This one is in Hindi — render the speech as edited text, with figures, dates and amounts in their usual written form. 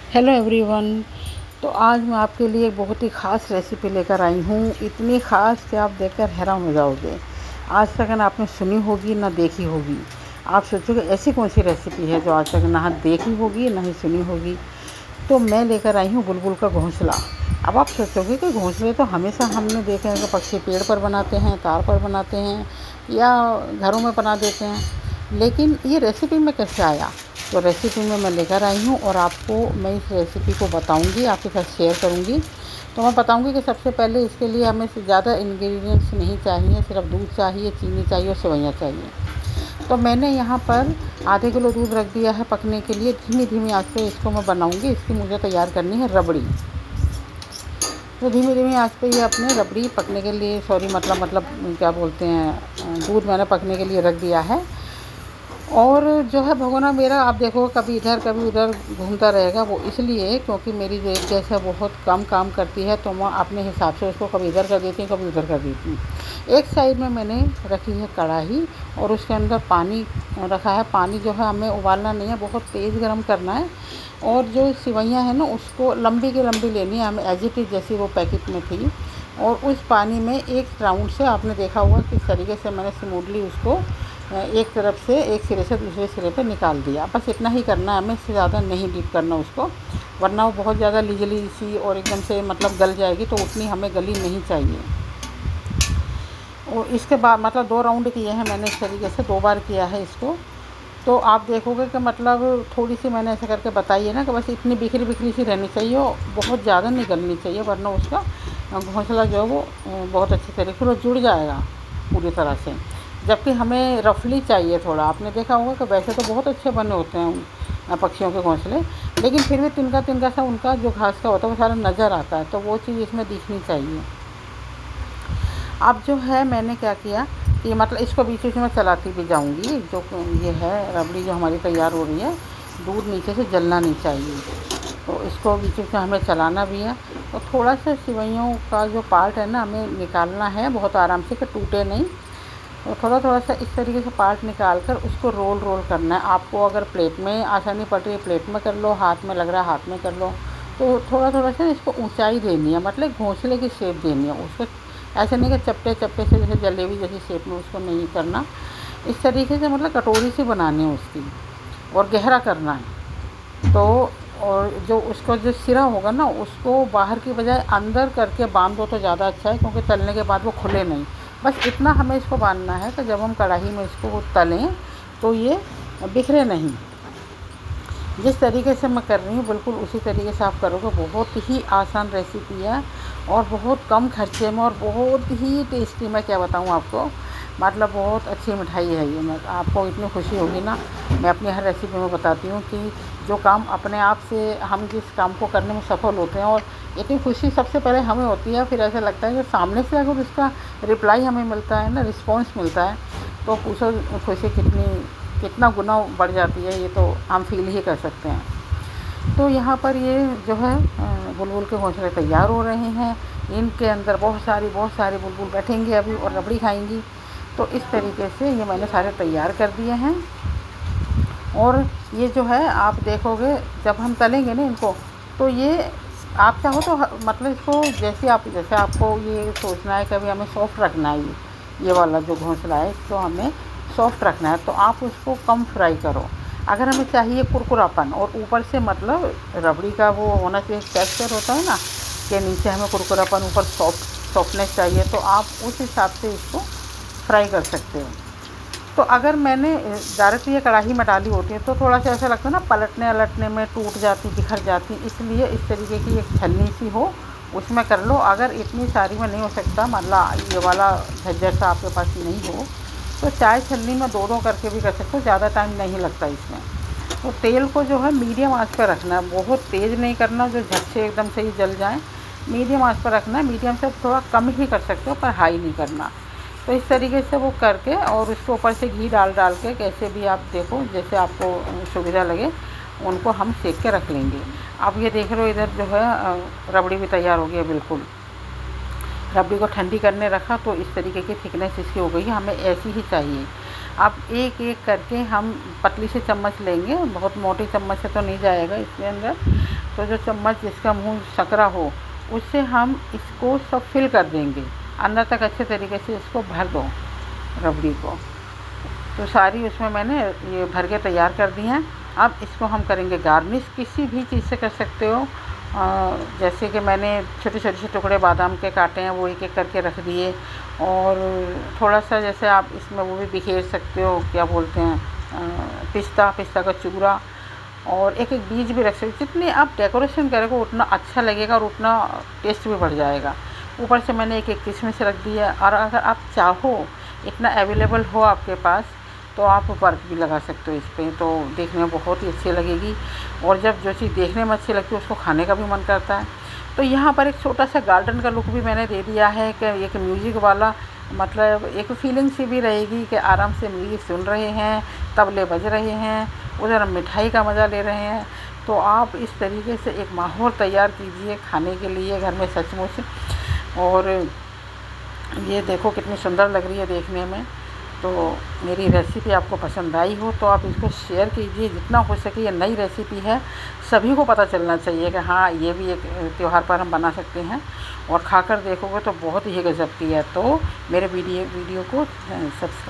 Hello everyone. तो आज मैं आपके लिए एक बहुत ही ख़ास रेसिपी लेकर आई हूँ। इतनी ख़ास कि आप देखकर हैरान हो जाओगे। आज तक ना आपने सुनी होगी ना देखी होगी। आप सोचोगे ऐसी कौन सी रेसिपी है जो आज तक ना देखी होगी ना ही सुनी होगी। तो मैं लेकर आई हूँ बुलबुल का घोंसला। अब आप सोचोगे कि घोंसले तो हमेशा हमने देखे हैं कि पक्षी पेड़ पर बनाते हैं, तार पर बनाते हैं या घरों में बना देते हैं, लेकिन ये रेसिपी में कैसे आया। तो रेसिपी में मैं लेकर आई हूँ और आपको मैं इस रेसिपी को बताऊँगी, आपके साथ शेयर करूँगी। तो मैं बताऊँगी कि सबसे पहले इसके लिए हमें ज़्यादा इंग्रेडिएंट्स नहीं चाहिए, सिर्फ दूध चाहिए, चीनी चाहिए और सेवइयाँ चाहिए। तो मैंने यहाँ पर आधे किलो दूध रख दिया है पकने के लिए। धीमी धीमी आंच पे इसको मैं बनाऊँगी। इसकी मुझे तैयार करनी है रबड़ी। तो धीमी धीमी आंच पे ये अपने रबड़ी पकने के लिए मतलब क्या बोलते हैं, दूध मैंने पकने के लिए रख दिया है। और जो है भगोना मेरा आप देखो कभी इधर कभी उधर घूमता रहेगा। वो इसलिए क्योंकि मेरी जो गैस है बहुत कम काम करती है, तो मैं अपने हिसाब से उसको कभी इधर कर देती हूँ, कभी उधर कर देती हूँ। एक साइड में मैंने रखी है कढ़ाई और उसके अंदर पानी रखा है। पानी जो है हमें उबालना नहीं है, बहुत तेज़ गर्म करना है। और जो सिवइयाँ हैं ना उसको लंबी की लंबी लेनी है हमें, एज इट इज़ जैसी वो पैकेट में थी। और उस पानी में एक राउंड से आपने देखा होगा किस तरीके से मैंने स्मूथली उसको एक तरफ से एक सिरे से दूसरे सिरे पे निकाल दिया। बस इतना ही करना है हमें, इससे ज़्यादा नहीं डीप करना उसको, वरना वो बहुत ज़्यादा लिजली सी और एकदम से मतलब गल जाएगी। तो उतनी हमें गली नहीं चाहिए। और इसके बाद मतलब 2 राउंड किए हैं मैंने, इस तरीके से 2 बार किया है इसको। तो आप देखोगे कि मतलब थोड़ी सी मैंने ऐसे करके बताई है ना कि बस इतनी बिखरी बिखरी सी रहनी चाहिए और बहुत ज़्यादा नहीं गलनी चाहिए, वरना उसका घोंसला जो है वो बहुत अच्छे तरीके से जुड़ जाएगा पूरी तरह से। जबकि हमें रफली चाहिए थोड़ा। आपने देखा होगा कि वैसे तो बहुत अच्छे बने होते हैं पक्षियों के घोंसले, लेकिन फिर भी तिनका तिनका सा उनका जो घास का होता है वो सारा नज़र आता है, तो वो चीज़ इसमें दिखनी चाहिए। अब जो है मैंने क्या किया कि मतलब इसको बीच बीच में चलाती भी जाऊंगी। जो ये है रबड़ी जो हमारी तैयार हो रही है, दूध नीचे से जलना नहीं चाहिए, तो इसको बीच बीच में हमें चलाना भी है। तो थोड़ा सा सिवइयों का जो पार्ट है ना हमें निकालना है बहुत आराम से कि टूटे नहीं। तो थोड़ा थोड़ा सा इस तरीके से पार्ट निकाल कर उसको रोल रोल करना है। आपको अगर प्लेट में आसानी पड़ रही है प्लेट में कर लो, हाथ में लग रहा है हाथ में कर लो। तो थोड़ा थोड़ा सा इसको ऊंचाई देनी है, मतलब घोंसले की शेप देनी है उसको। ऐसे नहीं कि चपटे चपटे से जैसे जलेबी जैसी शेप में उसको नहीं करना। इस तरीके से मतलब कटोरी सी बनानी है उसकी और गहरा करना है। तो और जो उसका जो सिरा होगा ना उसको बाहर की बजाय अंदर करके बांध दो तो ज़्यादा अच्छा है, क्योंकि तलने के बाद वो खुले नहीं। बस इतना हमें इसको बांधना है कि जब हम कढ़ाई में इसको तलें तो ये बिखरे नहीं। जिस तरीके से मैं कर रही हूँ बिल्कुल उसी तरीके से आप करोगे। बहुत ही आसान रेसिपी है और बहुत कम खर्चे में और बहुत ही टेस्टी। मैं क्या बताऊँ आपको, मतलब बहुत अच्छी मिठाई है ये। मैं आपको इतनी खुशी होगी ना, मैं अपनी हर रेसिपी में बताती हूँ कि जो काम अपने आप से हम जिस काम को करने में सफल होते हैं, और इतनी खुशी सबसे पहले हमें होती है, फिर ऐसा लगता है कि सामने से अगर उसका रिप्लाई हमें मिलता है ना, रिस्पॉन्स मिलता है, तो पूछो खुशी कितना गुना बढ़ जाती है। ये तो हम फील ही कर सकते हैं। तो यहाँ पर ये जो है बुलबुल के घोंसले तैयार हो रहे हैं। इनके अंदर बहुत सारी बुलबुल बैठेंगी अभी और रबड़ी खाएंगी। तो इस तरीके से ये मैंने सारे तैयार कर दिए हैं। और ये जो है आप देखोगे जब हम तलेंगे ना इनको, तो ये आप चाहो तो मतलब इसको जैसे आपको ये सोचना है कि अभी हमें सॉफ्ट रखना है, ये वाला जो घोंसला है इसको हमें सॉफ्ट रखना है, तो आप उसको कम फ्राई करो। अगर हमें चाहिए कुरकुरापन और ऊपर से मतलब रबड़ी का वो होना चाहिए, टेक्सचर होता है ना कि नीचे हमें कुरकुरापन ऊपर सॉफ्टनेस चाहिए, तो आप उस हिसाब से इसको फ्राई कर सकते हो। तो अगर मैंने डायरेक्ट ये कढ़ाई में डाली होती है तो थोड़ा सा ऐसा लगता है ना, पलटने अलटने में टूट जाती, बिखर जाती। इसलिए इस तरीके की एक छलनी सी हो उसमें कर लो। अगर इतनी सारी में नहीं हो सकता, मतलब ये वाला झज्झर सा आपके पास नहीं हो, तो चाय छलनी में दो दो करके भी कर सकते हो, ज़्यादा टाइम नहीं लगता इसमें। तो तेल को जो है मीडियम आंच पर रखना है, बहुत तेज़ नहीं करना जो झट से एकदम से ही जल जाए। मीडियम आंच पर रखना है, मीडियम से थोड़ा कम ही कर सकते हो पर हाई नहीं करना। तो इस तरीके से वो करके और उसके ऊपर से घी डाल के कैसे भी आप देखो जैसे आपको सुविधा लगे उनको हम सेक के रख लेंगे। अब ये देख रहे हो इधर जो है रबड़ी भी तैयार हो गई है बिल्कुल। रबड़ी को ठंडी करने रखा तो इस तरीके की थिकनेस इसकी हो गई है, हमें ऐसी ही चाहिए। अब एक एक करके हम पतली से चम्मच लेंगे, बहुत मोटी चम्मच से तो नहीं जाएगा इसके अंदर। तो जो चम्मच जिसका मुंह सकरा हो उससे हम इसको सब फिल कर देंगे, अंदर तक अच्छे तरीके से इसको भर दो रबड़ी को। तो सारी उसमें मैंने ये भर के तैयार कर दी हैं। अब इसको हम करेंगे गार्निश, किसी भी चीज़ से कर सकते हो। जैसे कि मैंने छोटे छोटे से टुकड़े बादाम के काटे हैं, वो एक एक करके रख दिए। और थोड़ा सा जैसे आप इसमें वो भी बिखेर सकते हो, क्या बोलते हैं, पिस्ता का चूरा, और एक एक बीज भी रख सकते हो। जितने आप डेकोरेशन करोगे उतना अच्छा लगेगा और उतना टेस्ट भी बढ़ जाएगा। ऊपर से मैंने एक एक किशमिश रख दिया। और अगर आप चाहो, इतना अवेलेबल हो आपके पास, तो आप वर्क भी लगा सकते हो इस पर, तो देखने में बहुत ही अच्छी लगेगी। और जब जो चीज़ देखने में अच्छी लगती है उसको खाने का भी मन करता है। तो यहाँ पर एक छोटा सा गार्डन का लुक भी मैंने दे दिया है कि एक म्यूज़िक वाला, मतलब एक फीलिंग सी भी रहेगी कि आराम से म्यूज़िक सुन रहे हैं, तबले बज रहे हैं, उधर हम मिठाई का मज़ा ले रहे हैं। तो आप इस तरीके से एक माहौल तैयार कीजिए खाने के लिए घर में सचमुच। और ये देखो कितनी सुंदर लग रही है देखने में। तो मेरी रेसिपी आपको पसंद आई हो तो आप इसको शेयर कीजिए जितना हो सके। ये नई रेसिपी है, सभी को पता चलना चाहिए कि हाँ ये भी एक त्यौहार पर हम बना सकते हैं। और खाकर देखोगे तो बहुत ही गज़ब की है। तो मेरे वीडियो को सब्सक्राइब